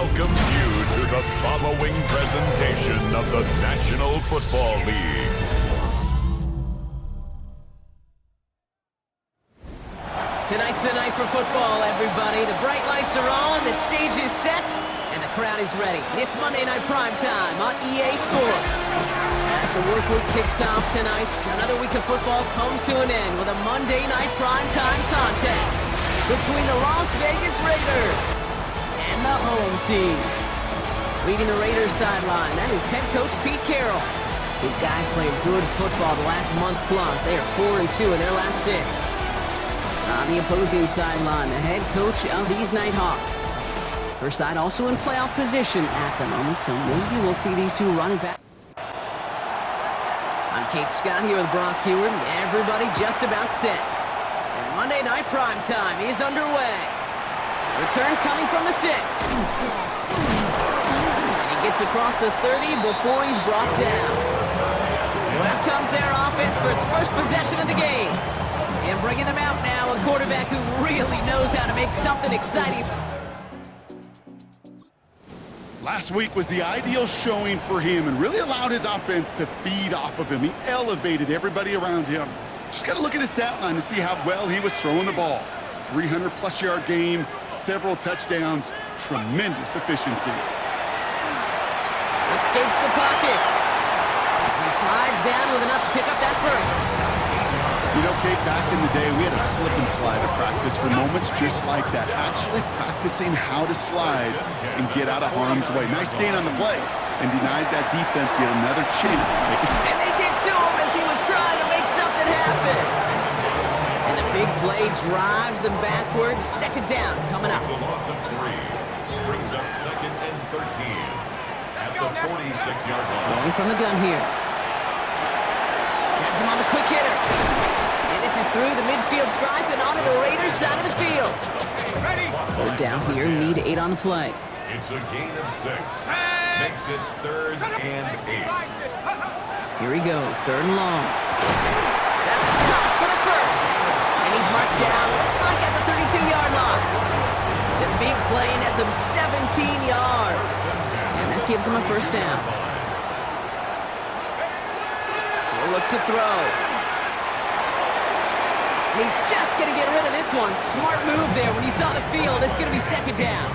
welcomes you to the following presentation of the National Football League. Tonight's the night for football, everybody. The bright lights are on, the stage is set, and the crowd is ready. It's Monday Night Primetime on EA Sports. As the work week kicks off tonight, another week of football comes to an end with a Monday Night Primetime contest between the Las Vegas Raiders and the home team. Leading the Raiders sideline, that is head coach Pete Carroll. His guys played good football the last month plus. They are 4-2 in their last 6. On the opposing sideline, the head coach of these Nighthawks. Her side also in playoff position at the moment, so maybe we'll see these two running back. I'm Kate Scott here with Brock Hewitt. Everybody just about set. And Monday Night Primetime is underway. Return coming from the 6. And he gets across the 30 before he's brought down. Well, comes their offense for its first possession of the game. And bringing them out now, a quarterback who really knows how to make something exciting. Last week was the ideal showing for him and really allowed his offense to feed off of him. He elevated everybody around him. Just got to look at his stat line to see how well he was throwing the ball. 300-plus yard game, several touchdowns, tremendous efficiency. Escapes the pocket. He slides down with enough to pick up that first. You know, Kate, back in the day, we had a slip and slide at practice for moments just like that. Actually practicing how to slide and get out of harm's way. Nice gain on the play and denied that defense yet another chance to take it. And they get to him as he was trying to make something happen. And the big play drives them backwards. Second down coming up. It's a loss of 3. Brings up 2nd and 13 at the 46-yard line. Going from the gun here. Has him on the quick hitter. This is through the midfield stripe and onto the Raiders side of the field. Third down here, need 8 on the play. It's a gain of 6. Makes it 3rd and 8. Here he goes, 3rd and long. That's caught for the first. And he's marked down, looks like at the 32-yard line. The big play nets him 17 yards. And that gives him a first down. He'll look to throw. He's just going to get rid of this one. Smart move there. When you saw the field, it's going to be second down.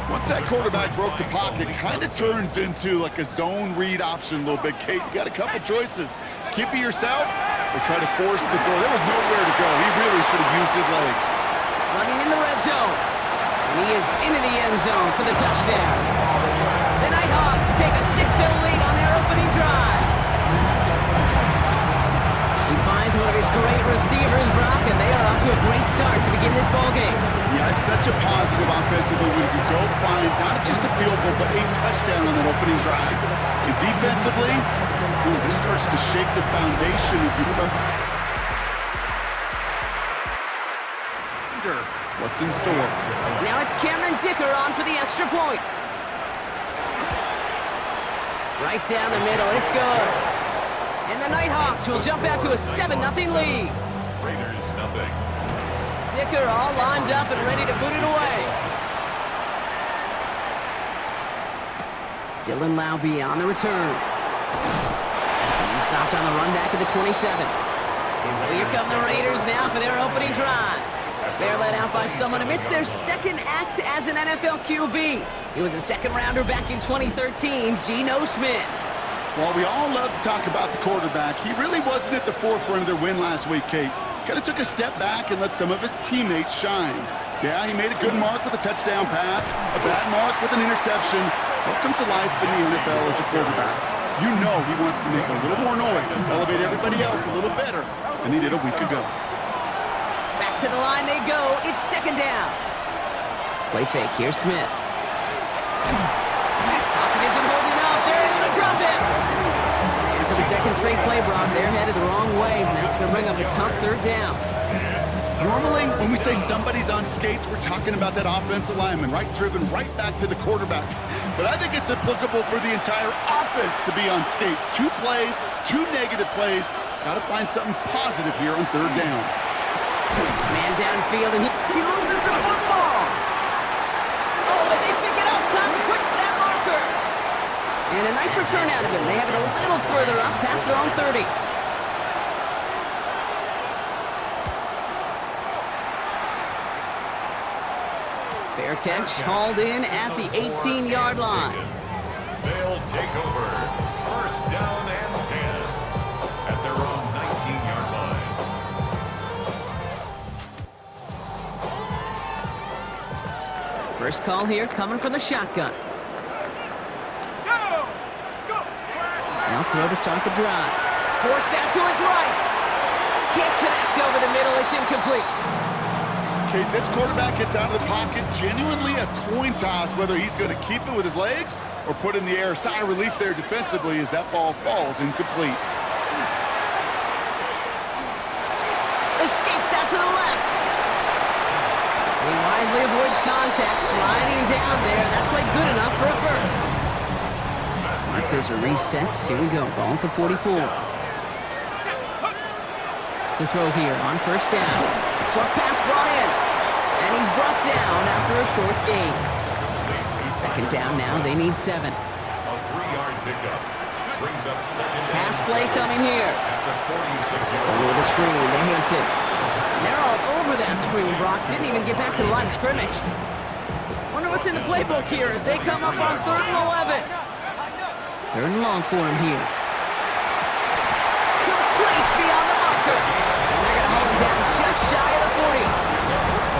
Once that quarterback broke the pocket, kind of turns into like a zone read option a little bit. Kate, you got a couple choices. Keep it yourself or try to force the throw. There was nowhere to go. He really should have used his legs. Running in the red zone. And he is into the end zone for the touchdown. The Nighthawks take a 6-0 lead on their opening drive. He finds one of his great receivers, Brock, and they are off to a great start to begin this ballgame. Yeah, it's such a positive offensively when you go find not just a field goal, but a touchdown on that opening drive. And defensively, this starts to shake the foundation if you put. What's in store? Now it's Cameron Dicker on for the extra point. Right down the middle, it's good. And the Nighthawks will jump out to a 7-0 lead. Raiders nothing. Dicker all lined up and ready to boot it away. Dylan Laube on the return. He stopped on the run back of the 27. So here come the Raiders now for their opening drive. They're led out by someone amidst their second act as an NFL QB. He was a second-rounder back in 2013, Geno Smith. While we all love to talk about the quarterback, he really wasn't at the forefront of their win last week, Kate. Kind of took a step back and let some of his teammates shine. Yeah, he made a good mark with a touchdown pass, a bad mark with an interception. Welcome to life in the NFL as a quarterback. You know he wants to make a little more noise, elevate everybody else a little better than he did a week ago. Back to the line they go. It's second down. Play fake. Here's Smith. Pocket isn't holding up. They're able to drop it. And for the second straight play, Brock, they're headed the wrong way, and that's going to bring up a tough third down. Normally, when we say somebody's on skates, we're talking about that offensive lineman, right? Driven right back to the quarterback. But I think it's applicable for the entire offense to be on skates. 2 plays, 2 negative plays. Got to find something positive here on third down. Man downfield, and he loses the football. Oh, and they And a nice return out of him. They have it a little further up past their own 30. Fair catch, hauled in at the 18-yard line. They'll take over. First down and 10 at their own 19-yard line. First call here coming from the shotgun. Now throw to start the drive. Forced out to his right. Can't connect over the middle. It's incomplete. Okay, this quarterback gets out of the pocket, genuinely a coin toss whether he's going to keep it with his legs or put in the air. Sigh of relief there defensively as that ball falls incomplete. Escapes out to the left. He wisely avoids contact, sliding down there. That played good enough for a first. Markers are reset. Here we go. Ball at the 44. To throw here on first down. Short pass brought in. And he's brought down after a short gain. Second down now. They need 7. A 3-yard pickup brings up second. Pass play coming here. At the 46-yard Over the screen to Hampton. And they're all over that screen, Brock. Didn't even get back to the line of scrimmage. Wonder what's in the playbook here as they come up on 3rd and 11. 3rd and long for him here. Complete beyond the marker. And they're going to hold him down just shy of the 40.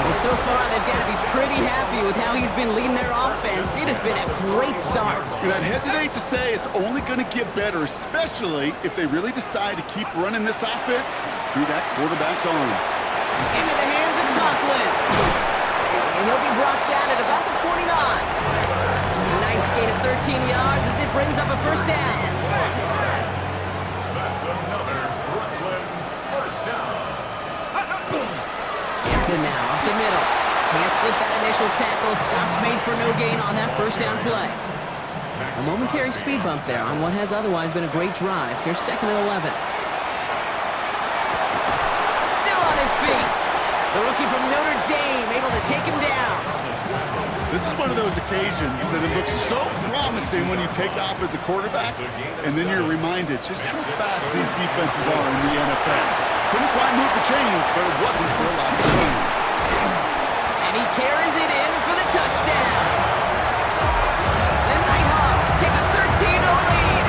Well, so far, they've got to be pretty happy with how he's been leading their offense. It has been a great start. And I'd hesitate to say it's only going to get better, especially if they really decide to keep running this offense through that quarterback's arm. Into the hands of Conklin. And he'll be brought down at about the 29. Nice gain of 13 yards as it brings up a first down. That's another Brooklyn first down. Hampton now up the middle. Can't slip that initial tackle. Stops made for no gain on that first down play. A momentary speed bump there on what has otherwise been a great drive. Here's 2nd and 11. Still on his feet. The rookie from Notre Dame able to take him down. This is one of those occasions that it looks so promising when you take off as a quarterback, and then you're reminded just how fast these defenses are in the NFL. Couldn't quite move the chains, but it wasn't for a lack of room. And he carries it in for the touchdown. The Nighthawks take a 13-0 lead.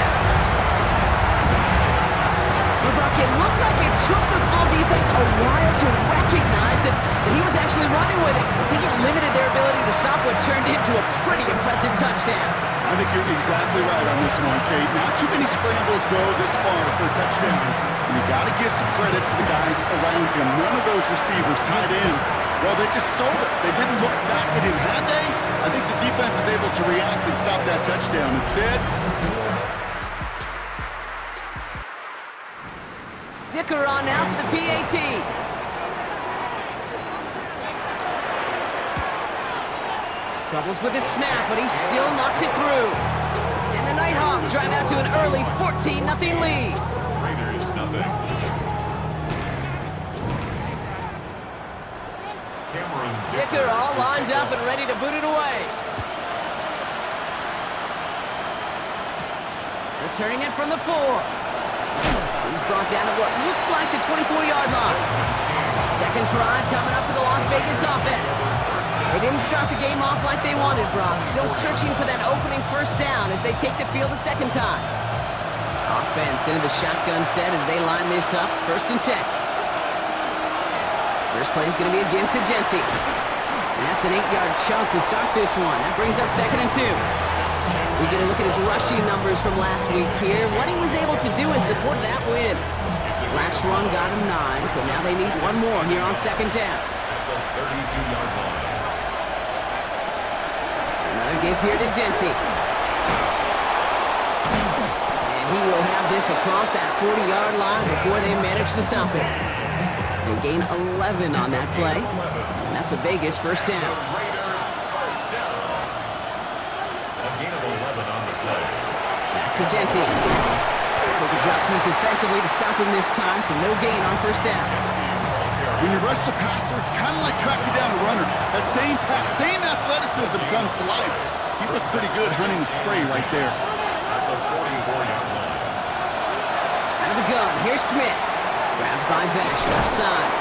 It looked like it took the full defense a while to recognize that he was actually running with it. I think it limited their ability to stop what turned into a pretty impressive touchdown. I think you're exactly right on this one, Kate. Not too many scrambles go this far for a touchdown. And you got to give some credit to the guys around him. None of those receivers, tight ends, well, they just sold it. They didn't look back at him, had they? I think the defense is able to react and stop that touchdown. Instead, Dicker on now for the PAT. Troubles with his snap, but he still knocks it through. And the Nighthawks drive out to an early 14-0 lead. Raiders nothing. Cameron Dicker all lined up and ready to boot it away. Returning it from the 4. He's brought down to what looks like the 24-yard line. Second drive coming up for the Las Vegas offense. They didn't start the game off like they wanted, Brock. Still searching for that opening first down as they take the field a second time. Offense into the shotgun set as they line this up. 1st and 10. First play is going to be again to Genty. And that's an 8-yard chunk to start this one. That brings up 2nd and 2. We get a look at his rushing numbers from last week here. What he was able to do in support of that win. Last run got him 9, so now they need one more here on 2nd down. at the 32-yard line. Another give here to Genty. And he will have this across that 40-yard line before they manage to stop it. They gain 11 on that play. And that's a Vegas first down. Raider first down. A gain of 11 on the play. Back to Genty. Quick adjustment defensively to stop him this time, so no gain on first down. When you rush the passer, it's kind of like tracking down a runner. That same pass, same athleticism comes to life. He looked pretty good hunting his prey right there. the 44-yard line. Out of the gun, here's Smith. Grabbed by Bash, left side.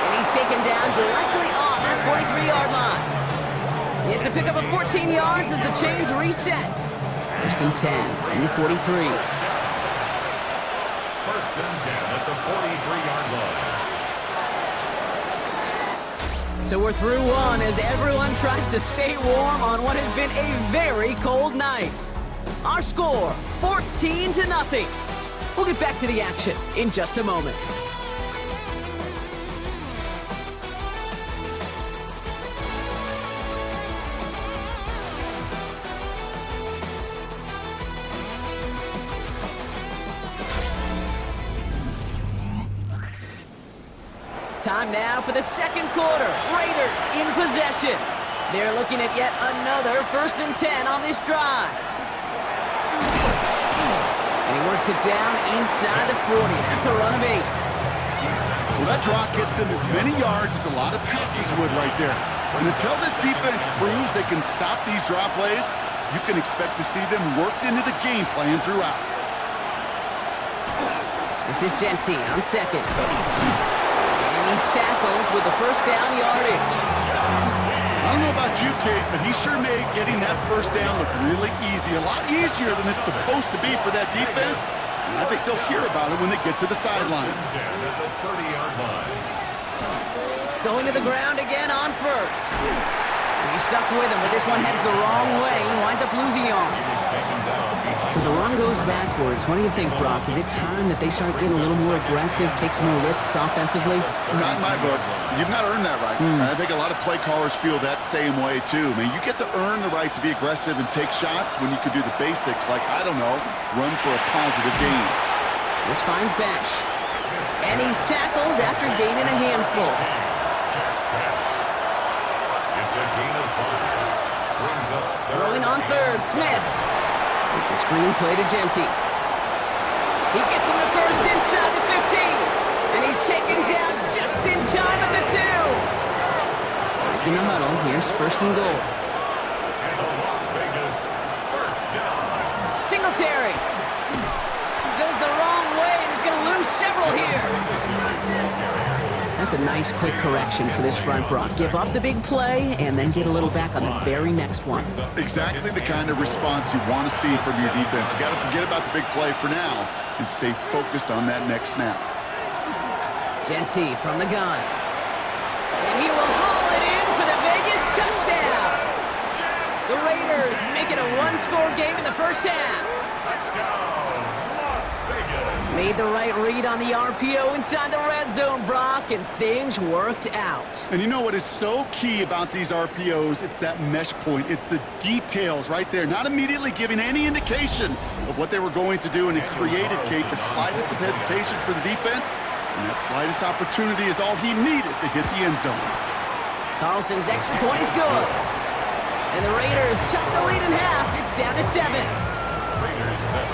And he's taken down directly on that 43-yard line. It's a pickup of 14 yards as the chains reset. First and 10 from the 43. First and 10 at the 43-yard line. So we're through one as everyone tries to stay warm on what has been a very cold night. Our score, 14-0. We'll get back to the action in just a moment. Time now for the second quarter. Raiders in possession. They're looking at yet another first and 10 on this drive. And he works it down inside the 40. That's a run of 8. Well, that draw gets him as many yards as a lot of passes would right there. And until this defense proves they can stop these draw plays, you can expect to see them worked into the game plan throughout. This is Genty on second. He's tackled with the first down yardage. I don't know about you, Kate, but he sure made getting that first down look really easy. A lot easier than it's supposed to be for that defense. And I think they'll hear about it when they get to the sidelines. At the 30-yard line. Going to the ground again on first. He's stuck with him, but this one heads the wrong way. He winds up losing yards. So the run goes backwards. What do you think, Brock? Is it time that they start getting a little more aggressive, take some more risks offensively? Not in my book. You've not earned that right. I think a lot of play callers feel that same way, too. I mean, you get to earn the right to be aggressive and take shots when you could do the basics, like, I don't know, run for a positive gain. This finds Bash. And he's tackled after gaining a handful. It's a gain of 5. Brings up Throwing on third, Smith. It's a screen play to Genty. He gets him the first inside the 15. And he's taken down just in time at the 2. Back in the huddle, here's first and goal. And the Las Vegas first down. Singletary. Goes the wrong way and is going to lose several here. That's a nice quick correction for this front, Brock. Give up the big play and then get a little back on the very next one. Exactly the kind of response you want to see from your defense. You got to forget about the big play for now and stay focused on that next snap. Genty from the gun. And he will haul it in for the Vegas touchdown. The Raiders make it a one-score game in the first half. Touchdown, Las Vegas. Made the right read on the RPO inside the red zone, Brock, and things worked out. And you know what is so key about these RPOs? It's that mesh point. It's the details right there. Not immediately giving any indication of what they were going to do, and it created, Kate, the slightest of hesitations for the defense. And that slightest opportunity is all he needed to hit the end zone. Carlson's extra point is good. And the Raiders chop the lead in half. It's down to 7. Raiders 7.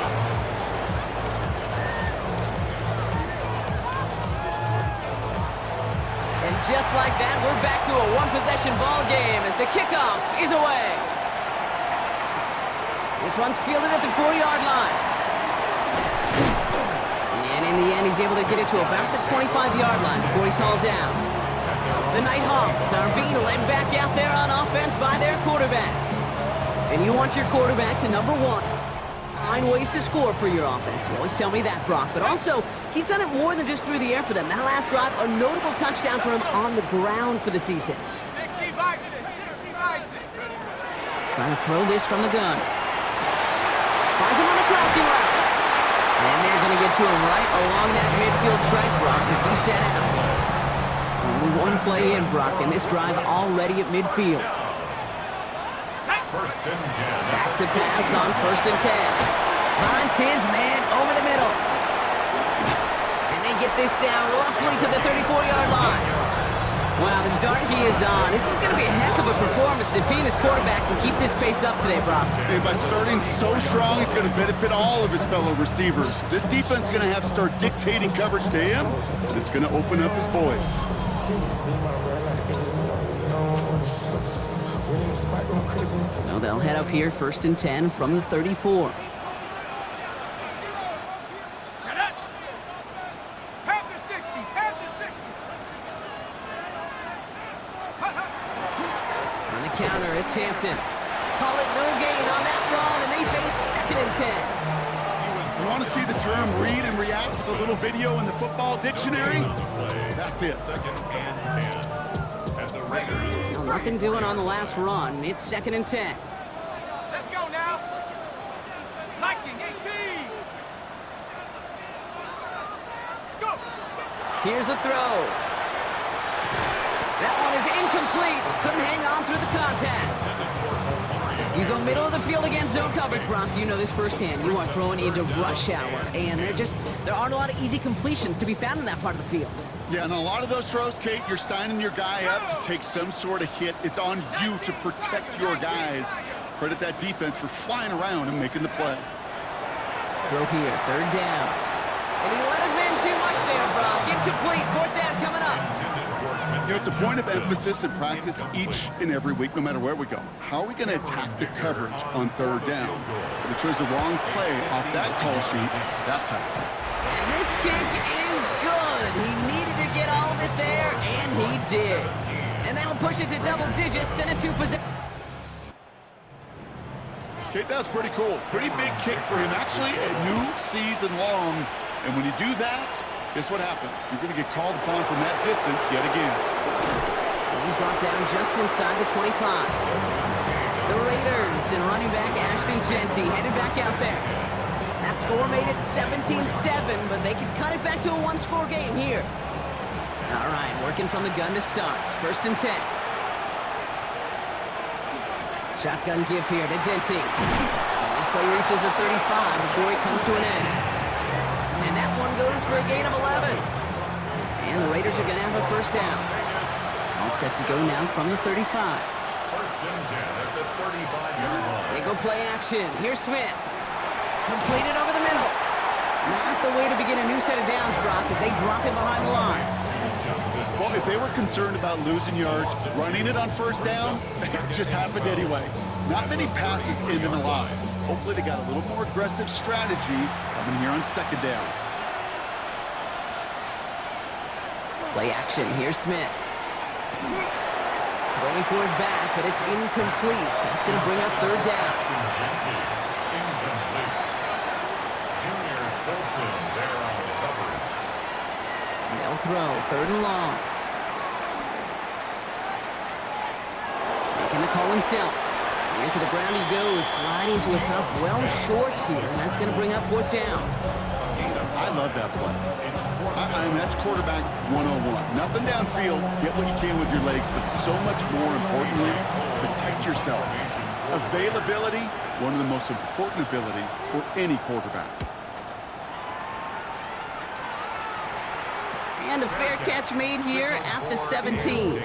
And just like that, we're back to a one-possession ball game as the kickoff is away. This one's fielded at the 4-yard line. And in the end, he's able to get it to about the 25-yard line before he's hauled down. The Nighthawks are being led back out there on offense by their quarterback. And you want your quarterback to, number 1, find ways to score for your offense. You always tell me that, Brock. But also, he's done it more than just through the air for them. That last drive, a notable touchdown for him on the ground for the season. 60 Bison, 60 Bison. Trying to throw this from the gun. Finds him on the crossing route. And they're going to get to him right along that midfield strike, Brock, as he's set out. Only one play in, Brock, and this drive already at midfield. First and 10. Back to pass on first and 10. Finds his man over the middle. And they get this down roughly to the 34-yard line. Wow, the start he is on. This is going to be a heck of a performance if he and his quarterback can keep this pace up today, Brock. And by starting so strong, he's going to benefit all of his fellow receivers. This defense is going to have to start dictating coverage to him, and it's going to open up his boys. So they'll head up here first and 10 from the 34. counter. It's Hampton. Call it no gain on that run, and they face 2nd and 10. You want to see the term read and react with a little video in the football dictionary? That's it. 2nd and 10. And the Raiders. Well, nothing doing on the last run. It's 2nd and 10. Let's go now. Lightning 18. Let's go. Here's a throw. That one is incomplete. Couldn't hang on through the contact. You go middle of the field against zone coverage, Brock. You know this firsthand. You are throwing into rush hour, and there aren't a lot of easy completions to be found in that part of the field. Yeah, and a lot of those throws, Kate, you're signing your guy up to take some sort of hit. It's on you to protect your guys. Credit that defense for flying around and making the play. Throw here, 3rd down. And he let his man too much there, Brock. Incomplete, 4th down coming up. You know, it's a point of emphasis in practice each and every week, no matter where we go. How are we going to attack the coverage on 3rd down? But we chose the wrong play off that call sheet that time. And this kick is good. He needed to get all of it there, and he did. And that'll push it to double digits and a 2-position. Kate, that was pretty cool. Pretty big kick for him. Actually, a new season long. And when you do that, guess what happens? You're going to get called upon from that distance yet again. He's brought down just inside the 25. The Raiders and running back Ashton Jeanty headed back out there. That score made it 17-7, but they can cut it back to a 1-score game here. All right, working from the gun to start. 1st and 10. Shotgun give here to Jeanty. And this play reaches the 35 before it comes to an end. And that one goes for a gain of 11. And the Raiders are going to have a 1st down. All set to go now from the 35. 1st and 10 at the 35-yard line. They go play action. Here's Smith. Completed over the middle. Not the way to begin a new set of downs, Brock, as they drop him behind the line. Well, if they were concerned about losing yards, running it on 1st down, it just happened anyway. Not many passes end in a loss. Hopefully they got a little more aggressive strategy coming here on 2nd down. Play action. Here's Smith. Going for his back, but it's incomplete. That's going to bring up 3rd down. Incomplete. Junior Colson there on the coverage. They'll throw. 3rd and long. Making the call himself. Into the ground he goes, sliding to a stop well short here, and that's going to bring up 4th down. I love that play. I mean, that's quarterback 101. Nothing downfield, get what you can with your legs, but so much more importantly, protect yourself. Availability, one of the most important abilities for any quarterback. And a fair catch made here at the 17.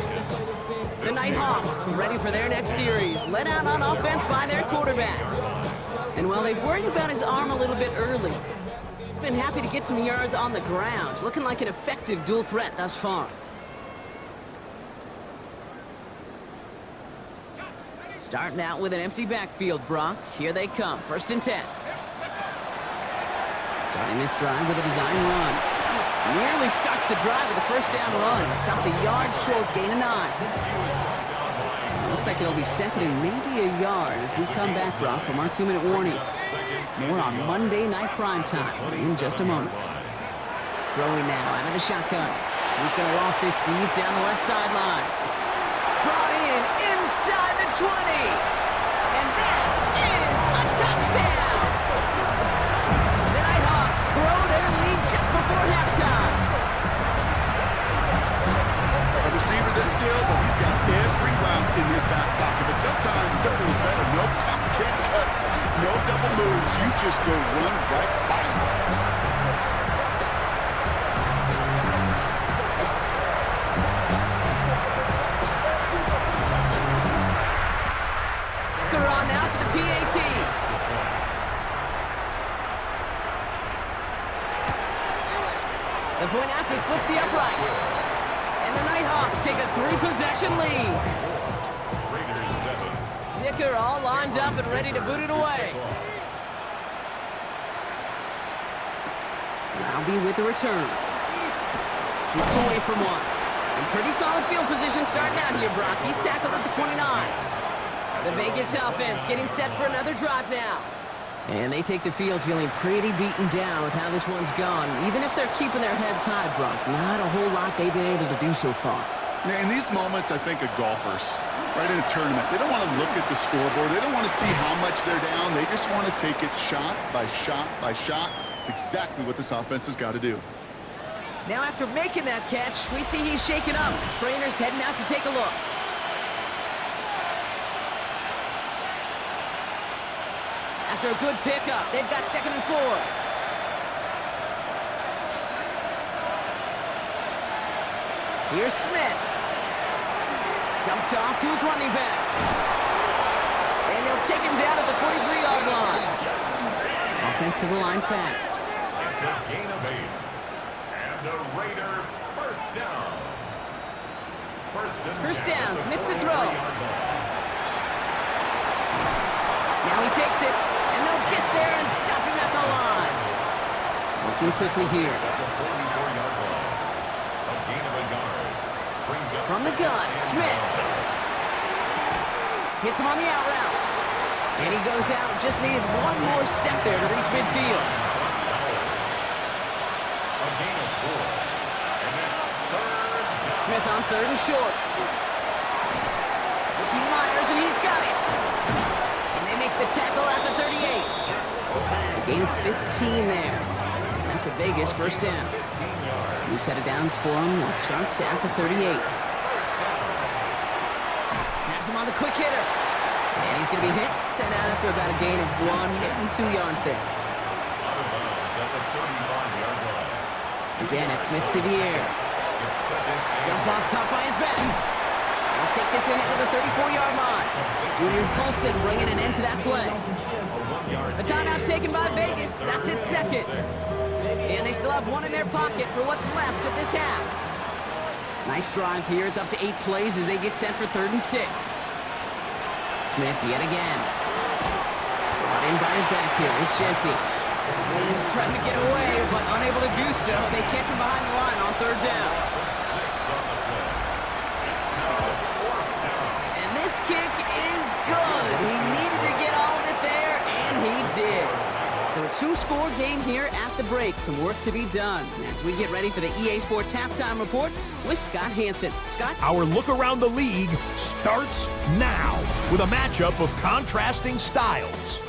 The Nighthawks ready for their next series, led out on offense by their quarterback. And while they've worried about his arm a little bit early, he's been happy to get some yards on the ground, looking like an effective dual threat thus far. Starting out with an empty backfield, Brock. Here they come, 1st and 10. Starting this drive with a design run. Nearly starts the drive with a 1st down run. Stopped a yard short, gain of 9. So it looks like it'll be 2nd and maybe a yard as we come back, Brock, from our 2-minute warning. More on Monday Night Primetime in just a moment. Throwing now out of the shotgun. He's going to loft this deep down the left sideline. Brought in inside the 20. And that is a touchdown. The Nighthawks grow their lead just before halftime. A receiver this skilled, but he's got every route in his back pocket. But sometimes simple is better. No complicated cuts, no double moves. You just go run right by him. On now for the PAT. The point after splits the upright. And the Nighthawks take a 3-possession lead. Raiders 7. Dicker all lined up and ready to boot it away. I'll be with the return. Looks away from one. And pretty solid field position starting out here, Brock. He's tackled at the 29. The Vegas offense getting set for another drive now. And they take the field feeling pretty beaten down with how this one's gone. Even if they're keeping their heads high, Brock, not a whole lot they've been able to do so far. Yeah, in these moments, I think of golfers, right, in a tournament. They don't want to look at the scoreboard. They don't want to see how much they're down. They just want to take it shot by shot by shot. It's exactly what this offense has got to do. Now after making that catch, we see he's shaken up. The trainer's heading out to take a look. After a good pickup, they've got 2nd and 4. Here's Smith. Dumped off to his running back. And they'll take him down at the 43-yard line. Offense to the line fast. It's a gain of 8. And a Raider first down. First down, Smith to throw. Now he takes it, and they'll get there and stop him at the line. Working quickly here. From the gun, Smith. Hits him on the out route. And he goes out, just needed one more step there to reach midfield. A gain of 4. And it's 3rd. Smith on 3rd and short. Looking Myers, and he's got it. And they make the tackle at the 38. A gain of 15 there. That's a Vegas first down. New set of downs for him. They'll start at the 38. Has him on the quick hitter. And he's going to be hit. Sent out after about a gain of 1, maybe 2 yards there. Again, it's Smith to the air. Dump off caught by his back. They'll take this ahead to the 34-yard line. Junior Colson bringing an end to that play. A timeout taken by Vegas. That's its 2nd. And they still have 1 in their pocket for what's left of this half. Nice drive here. It's up to 8 plays as they get set for 3rd and 6. Smith yet again. Brought in by his back here. It's Genty. He's trying to get away, but unable to do so. They catch him behind the line on 3rd down. And this kick is good. He needed to get all of it there, and he did. So a 2-score game here at the break. Some work to be done as we get ready for the EA Sports Halftime Report with Scott Hanson. Scott? Our look around the league starts now with a matchup of contrasting styles.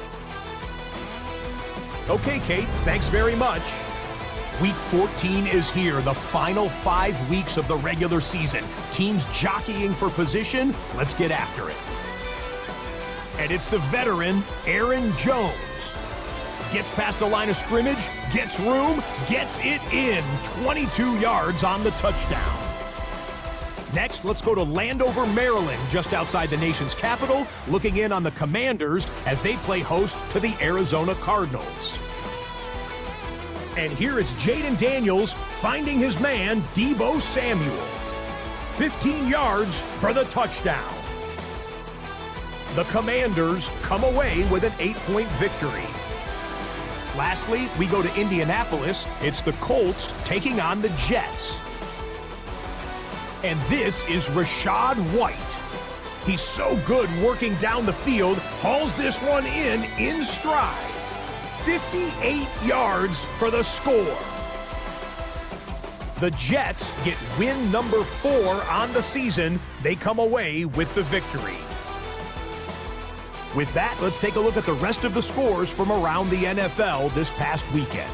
Okay, Kate, thanks very much. Week 14 is here, the final 5 weeks of the regular season. Teams jockeying for position. Let's get after it. And it's the veteran, Aaron Jones. Gets past the line of scrimmage, gets room, gets it in. 22 yards on the touchdown. Next, let's go to Landover, Maryland, just outside the nation's capital, looking in on the Commanders as they play host to the Arizona Cardinals. And here it's Jaden Daniels finding his man, Deebo Samuel. 15 yards for the touchdown. The Commanders come away with an 8-point victory. Lastly, we go to Indianapolis. It's the Colts taking on the Jets. And this is Rachaad White. He's so good working down the field, hauls this one in stride. 58 yards for the score. The Jets get win number 4 on the season. They come away with the victory. With that, let's take a look at the rest of the scores from around the NFL this past weekend.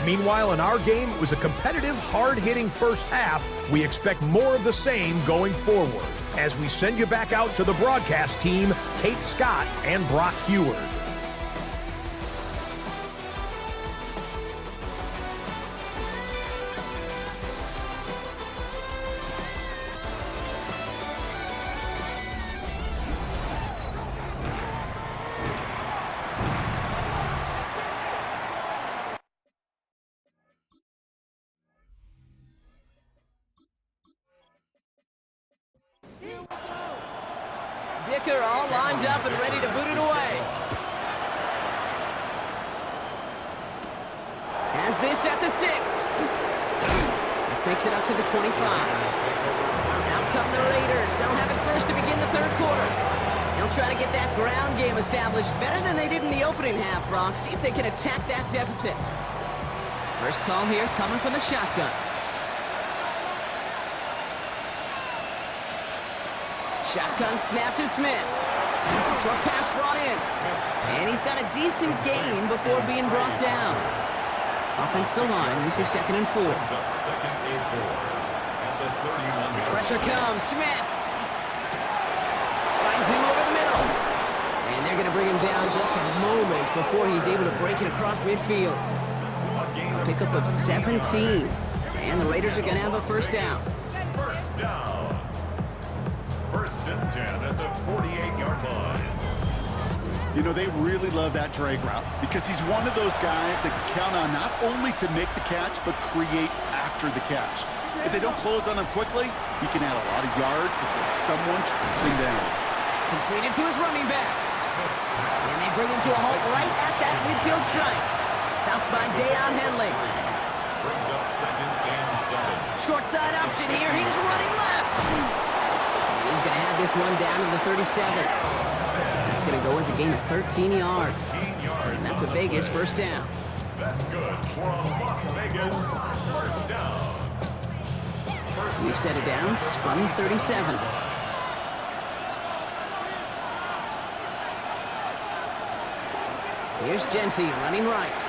Meanwhile, in our game, it was a competitive, hard-hitting first half. We expect more of the same going forward. As we send you back out to the broadcast team, Kate Scott and Brock Heward. Dicker all lined up and ready to boot it away. Has this at the 6. This makes it up to the 25. Out come the Raiders. They'll have it first to begin the 3rd quarter. They'll try to get that ground game established better than they did in the opening half, Brock. See if they can attack that deficit. First call here coming from the shotgun. Shotgun snap to Smith. Short pass brought in. And he's got a decent gain before being brought down. Offensive line, this is 2nd and 4. Brings up 2nd and 4 at the 31. Pressure comes, Smith. Finds him over the middle. And they're going to bring him down just a moment before he's able to break it across midfield. A pickup of 17. And the Raiders are going to have a first down. First down. 1st and 10 at the 48-yard line. You know, they really love that drag route because he's one of those guys that count on not only to make the catch, but create after the catch. If they don't close on him quickly, he can add a lot of yards before someone tracks him down. Completed to his running back. And they bring him to a halt right at that midfield strike. Stopped by Deion Henley. Brings up 2nd and 7. Short side option here. He's running left. And he's going to have this one down to the 37. That's going to go as a gain of 13 yards. And that's a Vegas first down. That's good for a Las Vegas first down. We've set it down from 37. Here's Genty running right.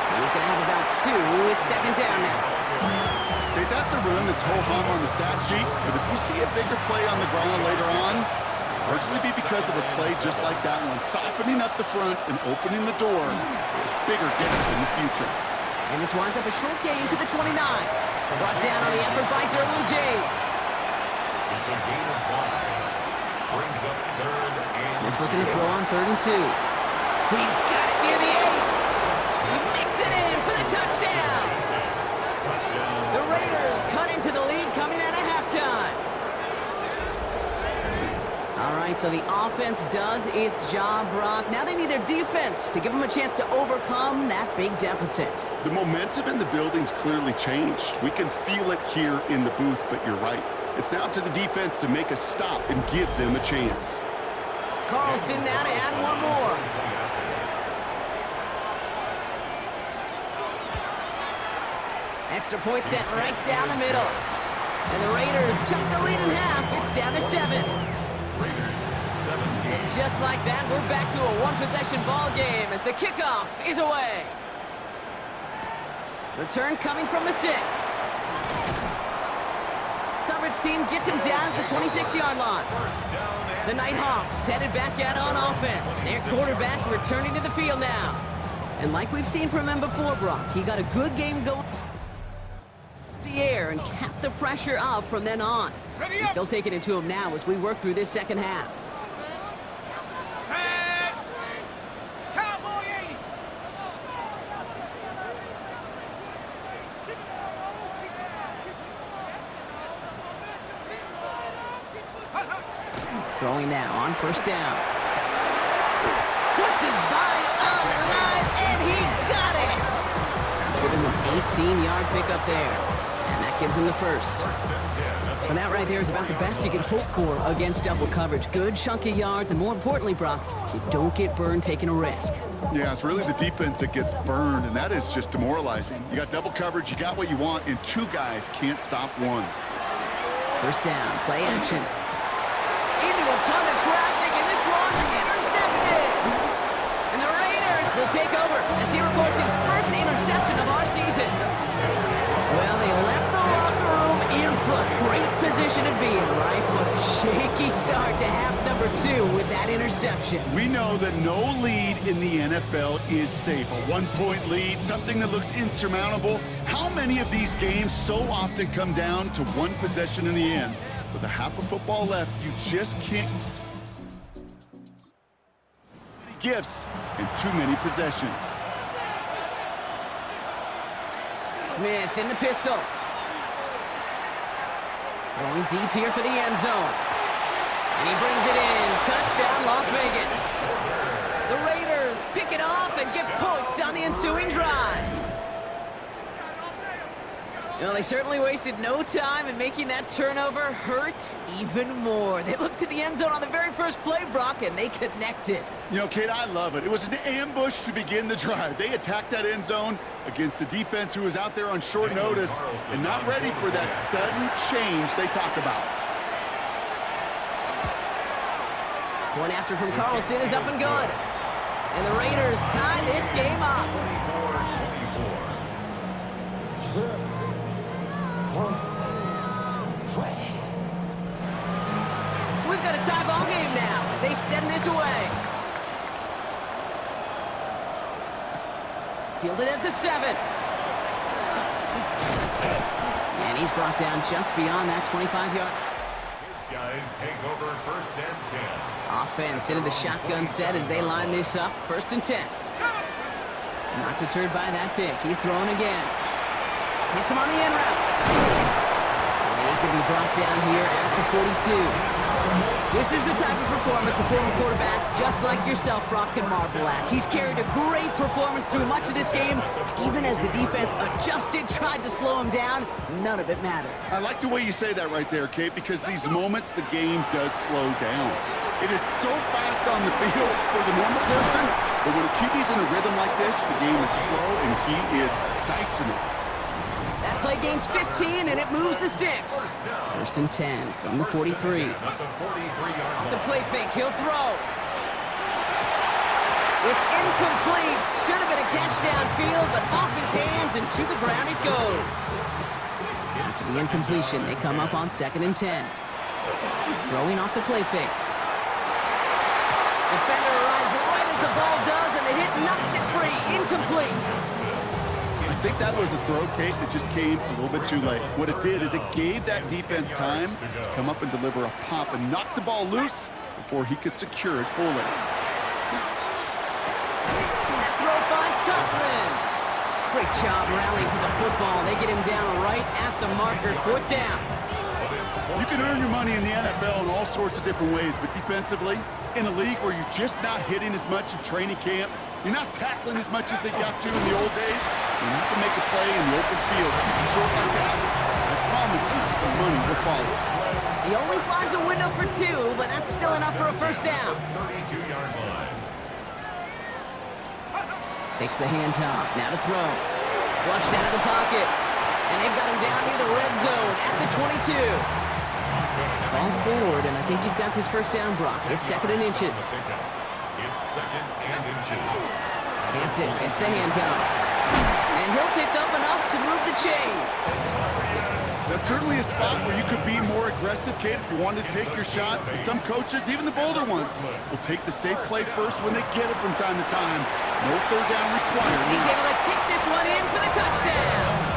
And he's going to have about 2. It's 2nd down now. Okay, that's a run that's ho-hum on the stat sheet, but if you see a bigger play on the ground later on, largely be because of a play just like that one, softening up the front and opening the door for a bigger gap in the future. And this winds up a short gain to the 29. Brought down on the effort by Derwin James. It's a gain of 1. Brings up 3rd and Smith looking to throw on 3rd and 2. He's got it near the 8. He makes it in for the touchdown. The Raiders cut into the lead coming out of halftime. All right, so the offense does its job, Brock. Now they need their defense to give them a chance to overcome that big deficit. The momentum in the building's clearly changed. We can feel it here in the booth, but you're right. It's now to the defense to make a stop and give them a chance. Carlson now to add one more. Extra point set right down the middle. And the Raiders chop the lead in half. It's down to 7. Raiders 17. Just like that, we're back to a one-possession ball game as the kickoff is away. Return coming from the 6. Coverage team gets him down at the 26-yard line. The Nighthawks headed back out on offense. Their quarterback returning to the field now. And like we've seen from him before, Brock, he got a good game going in the air and kept the pressure up from then on. He's still taking it to him now as we work through this second half. Set. Cowboy 80. Throwing now on first down. Puts his body on the line, and he got it! Give him an 18-yard pickup there. And that gives him the first. And that right there is about the best you can hope for against double coverage. Good chunky yards, and more importantly, Brock, you don't get burned taking a risk. Yeah, it's really the defense that gets burned, and that is just demoralizing. You got double coverage, you got what you want, and 2 guys can't stop one. First down, play action. Into a ton of traffic, and this one's intercepted! And the Raiders will take over as he reports his first interception of our season. Well, they left the locker room in front. Great position to be in, right? But a shaky start to half number 2 with that interception. We know that no lead in the NFL is safe. A 1-point lead, something that looks insurmountable. How many of these games so often come down to one possession in the end? With a half of football left, you just can't gifts and too many possessions. Smith in the pistol. Going deep here for the end zone. And he brings it in. Touchdown, Las Vegas. The Raiders pick it off and get points on the ensuing drive. Well, they certainly wasted no time in making that turnover hurt even more. They looked to the end zone on the very first play, Brock, and they connected. You know, Kate, I love it. It was an ambush to begin the drive. They attacked that end zone against a defense who was out there on short notice and not ready for that sudden change they talk about. One after from Carlson is up and good. And the Raiders tie this game up. 24-24. So we've got a tie ball game now as they send this away. Fielded at the 7. And he's brought down just beyond that 25-yard. His guys take over 1st and 10. Offense into the shotgun set as they line this up. 1st and 10. Not deterred by that pick. He's throwing again. Hits him on the end route. And he's going to be brought down here at the 42. This is the type of performance a former quarterback, just like yourself, Brock, can marvel at. He's carried a great performance through much of this game. Even as the defense adjusted, tried to slow him down, none of it mattered. I like the way you say that right there, Kate, because these moments the game does slow down. It is so fast on the field for the normal person, but when a QB's in a rhythm like this, the game is slow and he is dicing it. That play gains 15, and it moves the sticks. 1st and 10 from the 43. At the 43-yard Off the line. play fake, he'll throw. It's incomplete. Should have been a catch downfield, but off his hands and to the ground it goes. After the incompletion, they come up on 2nd and 10. Throwing off the play fake. Defender arrives right as the ball does, and the hit knocks it free. Incomplete. I think that was a throw, Kate, that just came a little bit too late. What it did is it gave that defense time to come up and deliver a pop and knock the ball loose before he could secure it fully. That throw finds Coughlin. Great job rallying to the football. They get him down right at the marker. 4th down. You can earn your money in the NFL in all sorts of different ways, but defensively, in a league where you're just not hitting as much in training camp, you're not tackling as much as they got to in the old days, and you can make a play in the open field, keep it short like that. I promise you, some money will follow. He only finds a window for 2, but that's still enough for a 1st down. 32-yard line. Takes the handoff, now to throw. Flushed out of the pocket. And they've got him down near the red zone at the 22. Fall forward, and I think you've got this 1st down, Brock. It's 2nd and inches. It's 2nd and inches. Hampton gets the handoff. And he'll pick up enough to move the chains. That's certainly a spot where you could be more aggressive, Kate, if you wanted to take your shots. But some coaches, even the bolder ones, will take the safe play first when they get it from time to time. No 3rd down required. He's able to take this one in for the touchdown.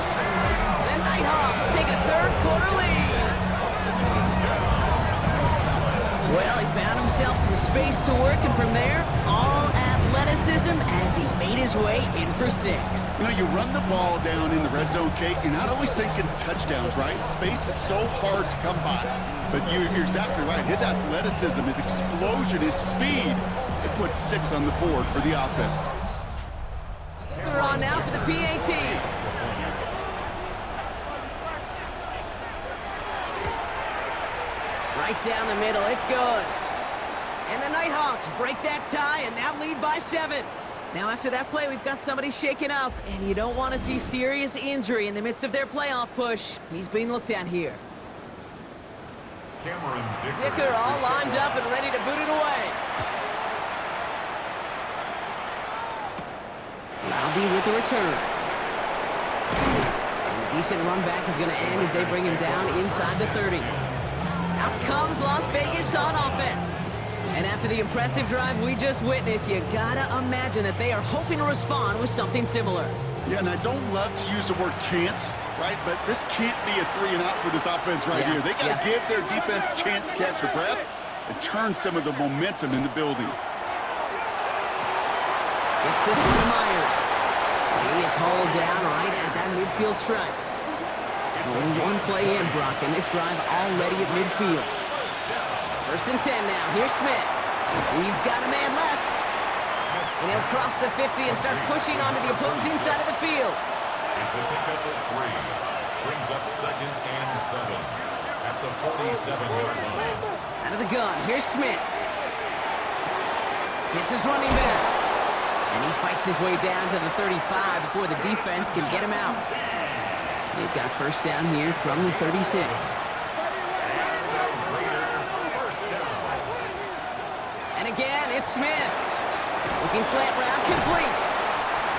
The Nighthawks take a 3rd quarter lead. Well, he found himself some space to work, and from there, all athleticism as he made his way in for 6. You know, you run the ball down in the red zone, Kate, you're not always thinking touchdowns, right? Space is so hard to come by. But you're exactly right. His athleticism, his explosion, his speed, it puts 6 on the board for the offense. We're on now for the PAT. Right down the middle, it's good. And the Nighthawks break that tie and now lead by 7. Now after that play, we've got somebody shaken up, and you don't want to see serious injury in the midst of their playoff push. He's being looked at here. Cameron Dicker all lined up and ready to boot it away. Laube with the return. And a decent run back is going to end as they bring him down inside the 30. Out comes Las Vegas on offense. And after the impressive drive we just witnessed, you gotta imagine that they are hoping to respond with something similar. Yeah, and I don't love to use the word can't, right? But this can't be a 3-and-out for this offense right here. They got to give their defense a chance to catch their breath and turn some of the momentum in the building. Gets this one to Myers. He is hauled down right at that midfield stripe. Only one play in, Brock, and this drive already at midfield. 1st and 10 now. Here's Smith. He's got a man left. And he'll cross the 50 and start pushing onto the opposing side of the field. It's a pickup of 3. Brings up 2nd and 7 at the 47-yard line. Out of the gun, here's Smith. Hits his running back. And he fights his way down to the 35 before the defense can get him out. They've got first down here from the 36. And again, it's Smith. Looking slant route, complete.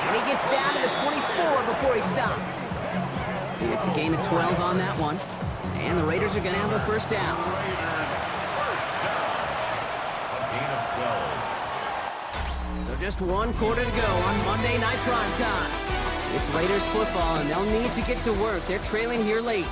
And he gets down to the 24 before he stopped. It's a gain of 12 on that one. And the Raiders are going to have a first down. Raiders first down. A gain of 12. So just one quarter to go on Monday Night Prime Time. It's Raiders football, and they'll need to get to work. They're trailing here late.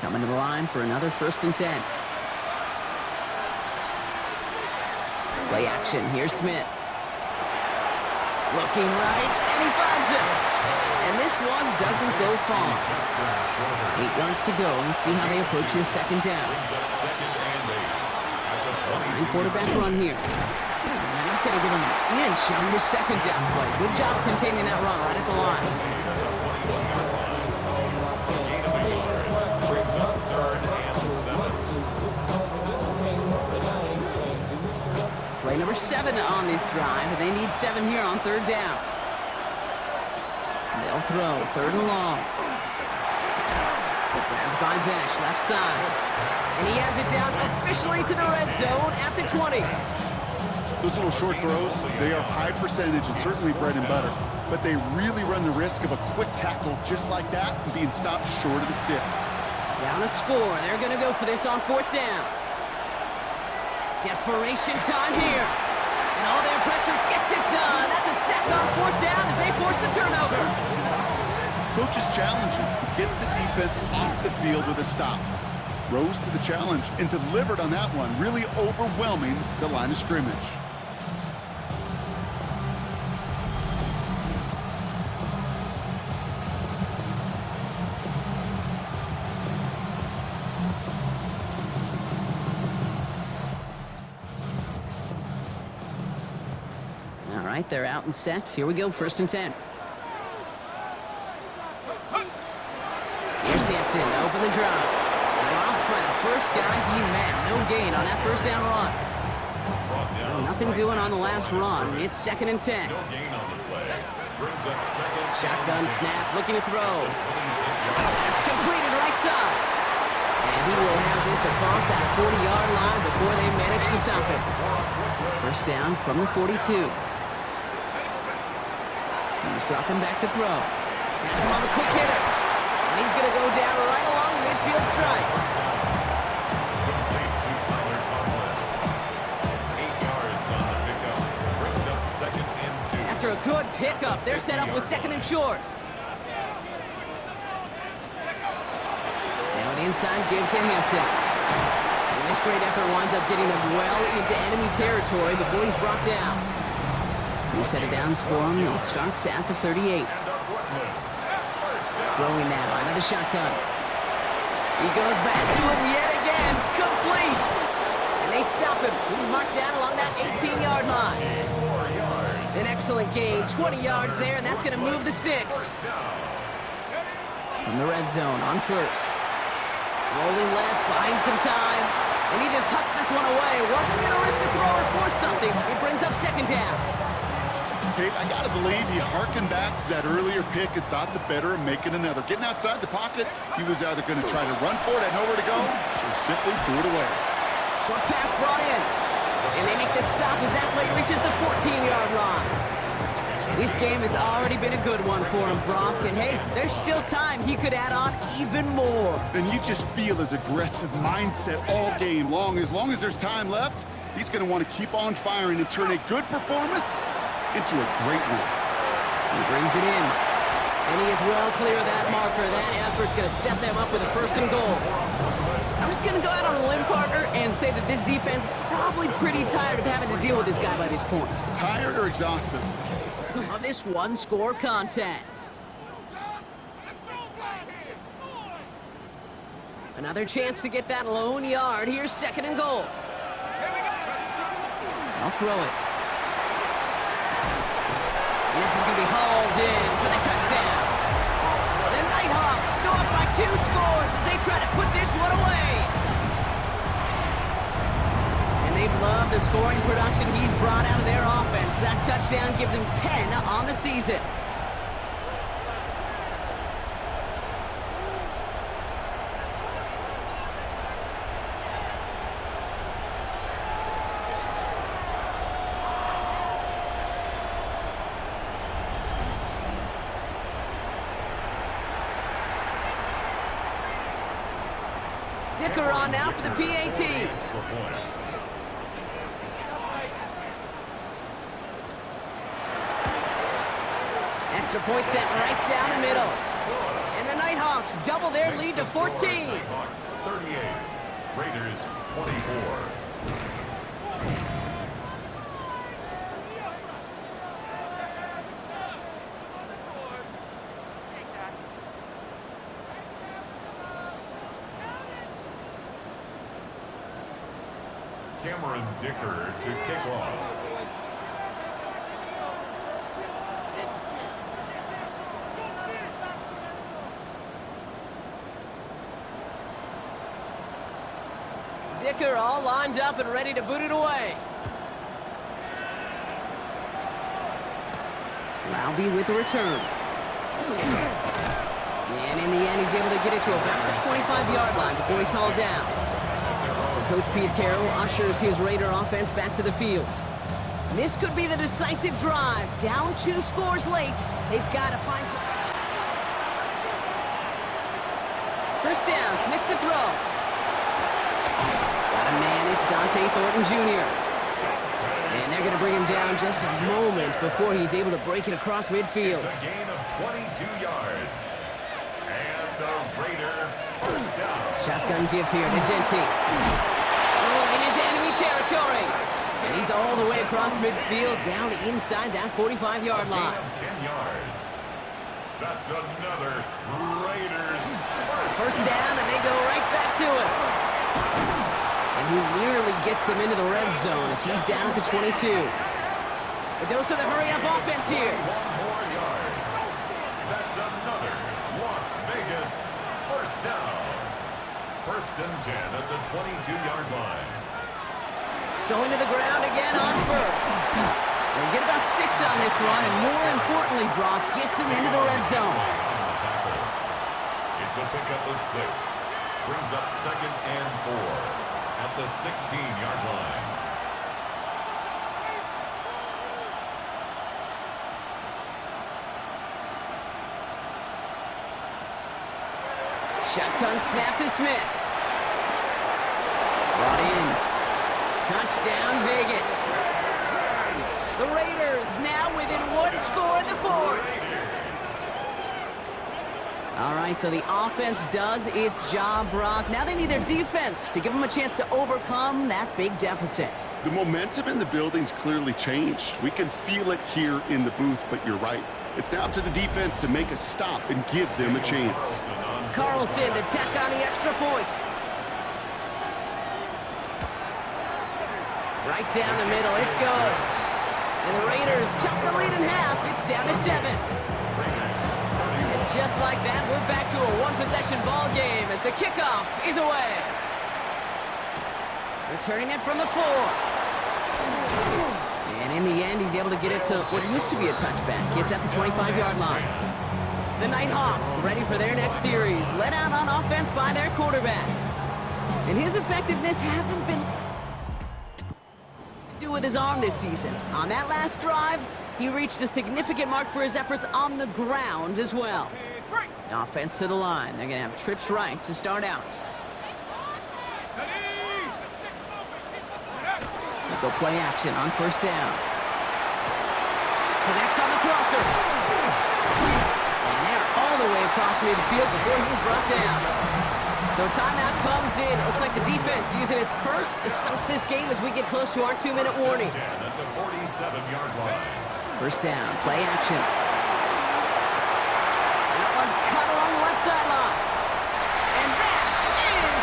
Coming to the line for another 1st and 10. Play action. Here's Smith. Looking right, and he finds it. And this one doesn't go far. 8 yards to go. Let's see how they approach this 2nd down. Brings up 2nd and 8 at the 22. Quarterback run here. They're not going to give him an inch on this 2nd down play. Good job containing that run right at the line. Brings up 3rd and 7. Play number 7 on this drive. They need 7 here on 3rd down. They'll throw 3rd and long. Grabbed by Besh, left side. And he has it down officially to the red zone at the 20. Those little short throws, they are high percentage and certainly bread and butter. But they really run the risk of a quick tackle just like that and being stopped short of the sticks. Down a score. They're going to go for this on 4th down. Desperation time here. And all their pressure gets it done. That's a sack on 4th down as they force the turnover. Coach is challenging to get the defense off the field with a stop. Rose to the challenge and delivered on that one, really overwhelming the line of scrimmage. All right, they're out and set. Here we go, 1st and 10. Here's Hampton to open the drive. Dropped by the first guy he met. No gain on that 1st down run. Nothing doing on the last run. It's 2nd and 10. No gain on the play. Brings up 2nd. Shotgun snap, looking to throw. That's completed right side. And he will have this across that 40-yard line before they manage to stop it. First down from the 42. He's dropping back to throw. That's him on the quick hitter. And he's going to go down right along midfield stripe. Complete to Tyler Conklin. 8 yards on the pickup. Brings up 2nd and 2. After a good pickup, they're set up with 2nd and short. Now an inside give to Hampton. And this great effort winds up getting him well into enemy territory before he's brought down. New set of downs for him. They'll start at the 38. Throwing now out of the shotgun. He goes back to him yet again. Complete. And they stop him. He's marked down along that 18-yard line. An excellent gain. 20 yards there, and that's going to move the sticks. From the red zone on 1st. Rolling left, buying some time. And he just hucks this one away. Wasn't going to risk a throw or force something. It brings up 2nd down. Kate, I got to believe he harkened back to that earlier pick and thought the better of making another. Getting outside the pocket, he was either going to try to run for it, had nowhere to go, so he simply threw it away. Short pass brought in. And they make the stop as that play reaches the 14-yard line. This game has already been a good one for him, Brock. And hey, there's still time he could add on even more. And you just feel his aggressive mindset all game long. As long as there's time left, he's going to want to keep on firing and turn a good performance into a great win. He brings it in. And he is well clear of that marker. That effort's going to set them up with a 1st and goal. I'm just going to go out on a limb, partner, and say that this defense is probably pretty tired of having to deal with this guy by this point. Tired or exhausted? Of this one-score contest. Another chance to get that lone yard. Here's 2nd and goal. I'll throw it. And this is going to be hauled in for the touchdown. The Nighthawks go up by 2 scores as they try to put this one away. And they've loved the scoring production he's brought out of their offense. That touchdown gives him 10 on the season. Dicker on now for the PAT. Extra point set right down the middle. And the Nighthawks double their lead to 14. Nighthawks 38, Raiders 24. Cameron Dicker to kick off. Dicker all lined up and ready to boot it away. Laube with the return. And in the end, he's able to get it to about the 25-yard line before he's hauled down. So Coach Pete Carroll ushers his Raider offense back to the field. This could be the decisive drive. Down 2 scores late. They've got to find... First down, Smith to throw. Got a man, it's Dante Thornton Jr. And they're going to bring him down just a moment before he's able to break it across midfield. It's a gain of 22 yards. And the Raider first down. Shotgun give here to Genti. Rolling into enemy territory. And he's all the way across midfield, down inside that 45-yard line. 10 yards. That's another Raiders First down, and they go right back to it. And he nearly gets them into the red zone as he's down at the 22. A dose of the hurry-up offense here. 1 more yards. That's another Las Vegas first down. First and 10 at the 22-yard line. Going to the ground again on first. They'll get about 6 on this run, and more importantly, Brock gets him into the red zone. It's a pickup of 6. Brings up 2nd and 4 at the 16-yard line. Shotgun snap to Smith. Brought in. Touchdown, Vegas. The Raiders now within 1 score in the 4th. All right, so the offense does its job, Brock. Now they need their defense to give them a chance to overcome that big deficit. The momentum in the building's clearly changed. We can feel it here in the booth, but you're right. It's now up to the defense to make a stop and give them a chance. Carlson to tack on the extra point. Right down the middle, it's good. And the Raiders chop the lead in half. It's down to 7. And just like that, we're back to a 1-possession ball game as the kickoff is away. Returning it from the 4. And in the end, he's able to get it to what used to be a touchback. It's at the 25-yard line. The Nighthawks ready for their next series, led out on offense by their quarterback. And his effectiveness hasn't been do with his arm this season. On that last drive, he reached a significant mark for his efforts on the ground as well. Offense to the line. They're going to have trips right to start out. They go play action on first down. Connects on the crosser. And they're all the way across midfield before he's brought down. So timeout comes in. It looks like the defense using its first stops this game as we get close to our 2-minute warning. At the 47-yard line. First down, play action. That one's cut along the left sideline. And that is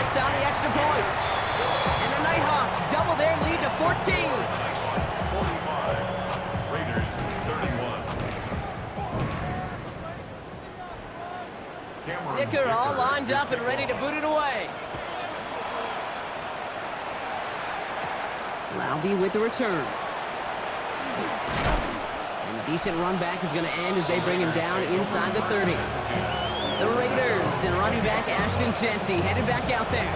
Nighthawks on the extra point. And the Nighthawks double their lead to 14. Nighthawks 45, Raiders 31. Cameron Dicker all Dicker lined to up and kick ready to off. boot it away. Laube with the return. And a decent run back is going to end as they bring him down inside the 30. The Raiders and running back Ashton Jeanty headed back out there.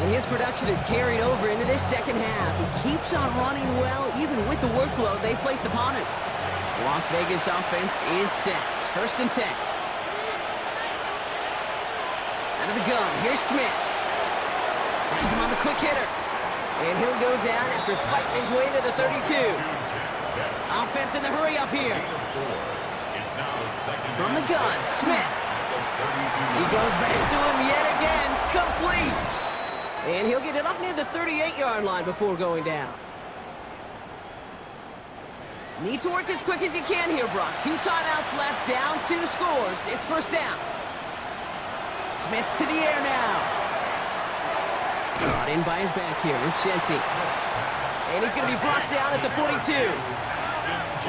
And his production is carried over into this second half. He keeps on running well, even with the workload they've placed upon him. The Las Vegas offense is set. 1st and 10. Out of the gun, here's Smith. Has him on the quick hitter. And he'll go down after fighting his way to the 32. Offense in the hurry up here. It's now second From the and gun, 6 Smith. at the 32. He goes back to him yet again. Complete. And he'll get it up near the 38-yard line before going down. Need to work as quick as you can here, Brock. 2 timeouts left, down 2 scores. It's 1st down. Smith to the air now. Brought in by his back here. It's Jeanty. And he's going to be brought down at the 42.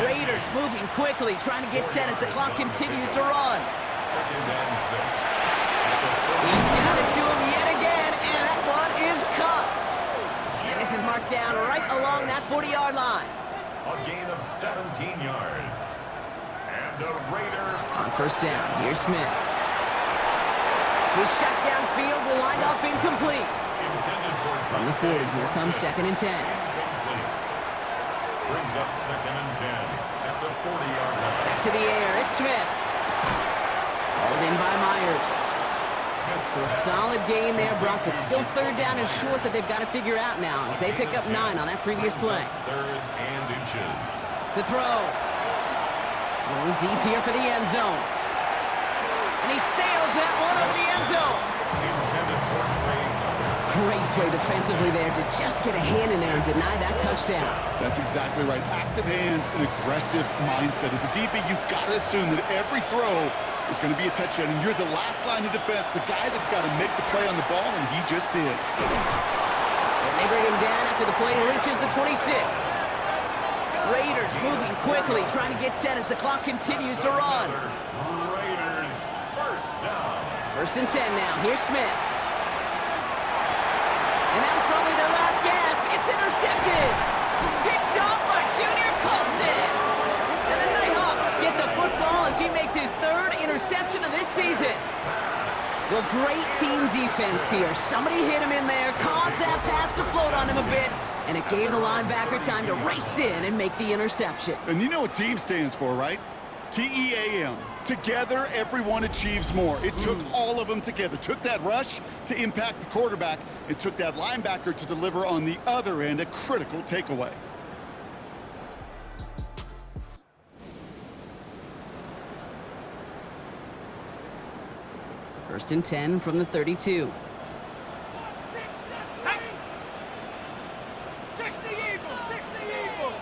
Raiders moving quickly, trying to get set as the clock continues to run. Second and 6. He's got it to him yet again, and that one is caught. And this is marked down right along that 40-yard line. A gain of 17 yards. And a Raider. On 1st down, here's Smith. His shot downfield will line up incomplete. Intended for From the 40, here comes 2nd and 10. incomplete. Brings up 2nd and 10 at the 40-yard line. Back to the air, it's Smith. Hauled in by Myers. So a solid gain there, Brock, but still 3rd down and short that they've got to figure out now as they pick up 9 on that previous play. 3rd and inches. To throw. Going deep here for the end zone. And he sails that one over the end zone. Intended for Trey Tucker. Great play defensively there to just get a hand in there and deny that touchdown. That's exactly right. Active hands and aggressive mindset. As a DB, you've got to assume that every throw is going to be a touchdown, and you're the last line of defense, the guy that's got to make the play on the ball, and he just did. And they bring him down after the play reaches the 26. Raiders moving quickly, trying to get set as the clock continues to run. Raiders 1st down. 1st and 10 now. Here's Smith. And that was probably their last gasp. It's intercepted. Picked off by Junior Colson. And the Nighthawks get the football as he makes his 3rd interception of this season. Well, great team defense here. Somebody hit him in there, caused that pass to float on him a bit, and it gave the linebacker time to race in and make the interception. And you know what team stands for, right? T-E-A-M. Together, everyone achieves more. It took all of them together. Took that rush to impact the quarterback. It took that linebacker to deliver on the other end, a critical takeaway. First and 10 from the 32. 60 Eagles, 60 Eagles.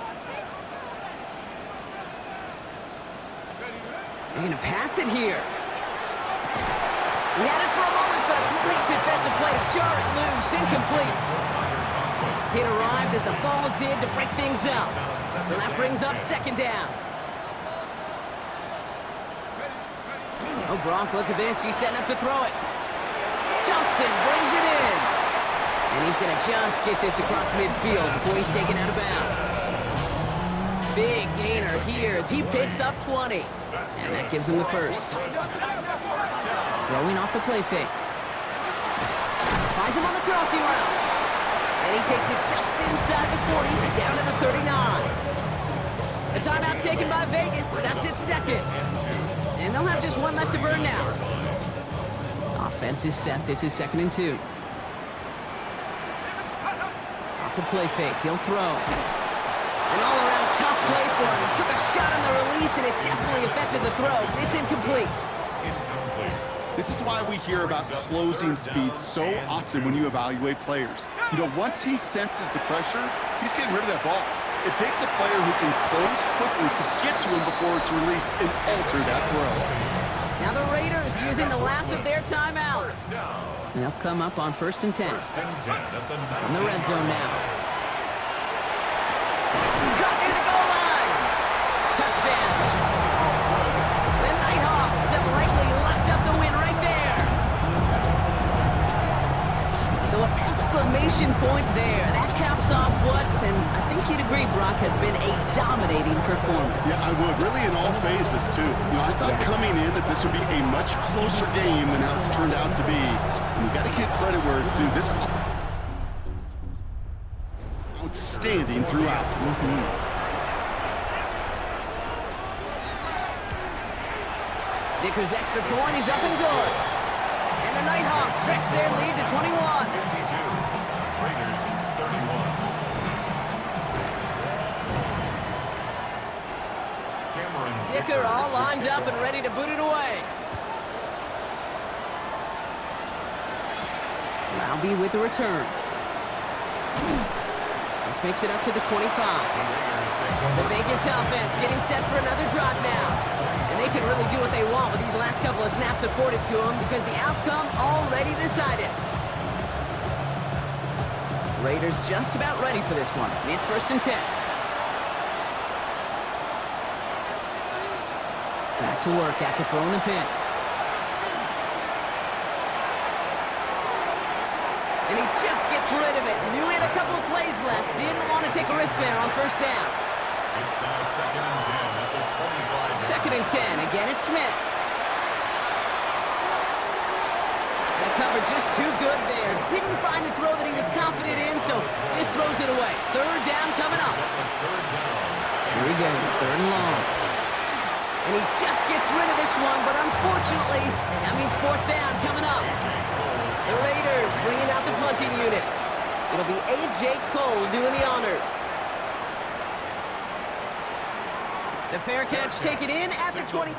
They're going to pass it here. He had it for a moment, but a great defensive play to jar it loose. Incomplete. It arrived as the ball did to break things up. So that brings up 2nd down. Oh, Brock, look at this. He's setting up to throw it. Johnston brings it in. And he's going to just get this across midfield before he's taken out of bounds. Big gainer here as he picks up 20. And that gives him the 1st. Throwing off the play fake. Finds him on the crossing route. And he takes it just inside the 40, down to the 39. A timeout taken by Vegas. That's its 2nd. And they'll have just 1 left to burn now. Offense is set. This is 2nd and 2. Off the play fake. He'll throw. An all-around tough play for him. He took a shot on the release, and it definitely affected the throw. It's incomplete. This is why we hear about closing speed so often when you evaluate players. You know, once he senses the pressure, he's getting rid of that ball. It takes a player who can close quickly to get to him before it's released and alter that throw. Now the Raiders using the last of their timeouts. First down. They'll come up on 1st and 10. First and 10 at the 19. In the red zone now. Cut near the goal line. Touchdown. The Nighthawks have likely locked up the win right there. So an exclamation point there. That caps off what, and I think you'd agree, Brock, has been a dominating performance. Yeah, I would. Really in all phases, too. You know, I thought coming in that this would be a much closer game than how it's turned out to be. And you got to give credit where it's due. This outstanding throughout. Dicker's extra point is up and good. And the Nighthawks stretch their lead to 21. 52. Raiders 31. Cameron Dicker all lined up and ready to boot it away. Malby with the return. This makes it up to the 25. The Vegas offense getting set for another drive now. And they can really do what they want with these last couple of snaps afforded to them because the outcome already decided. Raiders just about ready for this one. It's 1st and 10. Back to work after throwing the pick. And he just gets rid of it. Knew he had a couple of plays left. Didn't want to take a risk there on 1st down. It's now 2nd and 10 at the 25. 2nd and 10. Again, it's Smith. And the cover just too good there. Didn't find the throw that he was confident in, so just throws it away. 3rd down coming up. Here he goes, 3rd and long. And he just gets rid of this one, but unfortunately, that means 4th down coming up. The Raiders bringing out the punting unit. It'll be A.J. Cole doing the honors. The fair catch taken in at the 20.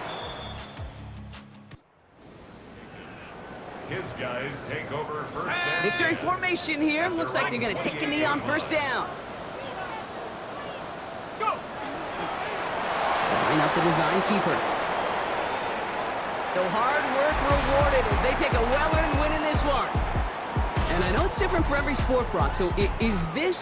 His guys take over 1st and Victory formation here. Looks like they're going to take a knee on 1st down. Go! Line up the design keeper. So hard work rewarded as they take a well-earned win in this one. And I know it's different for every sport, Brock, so is this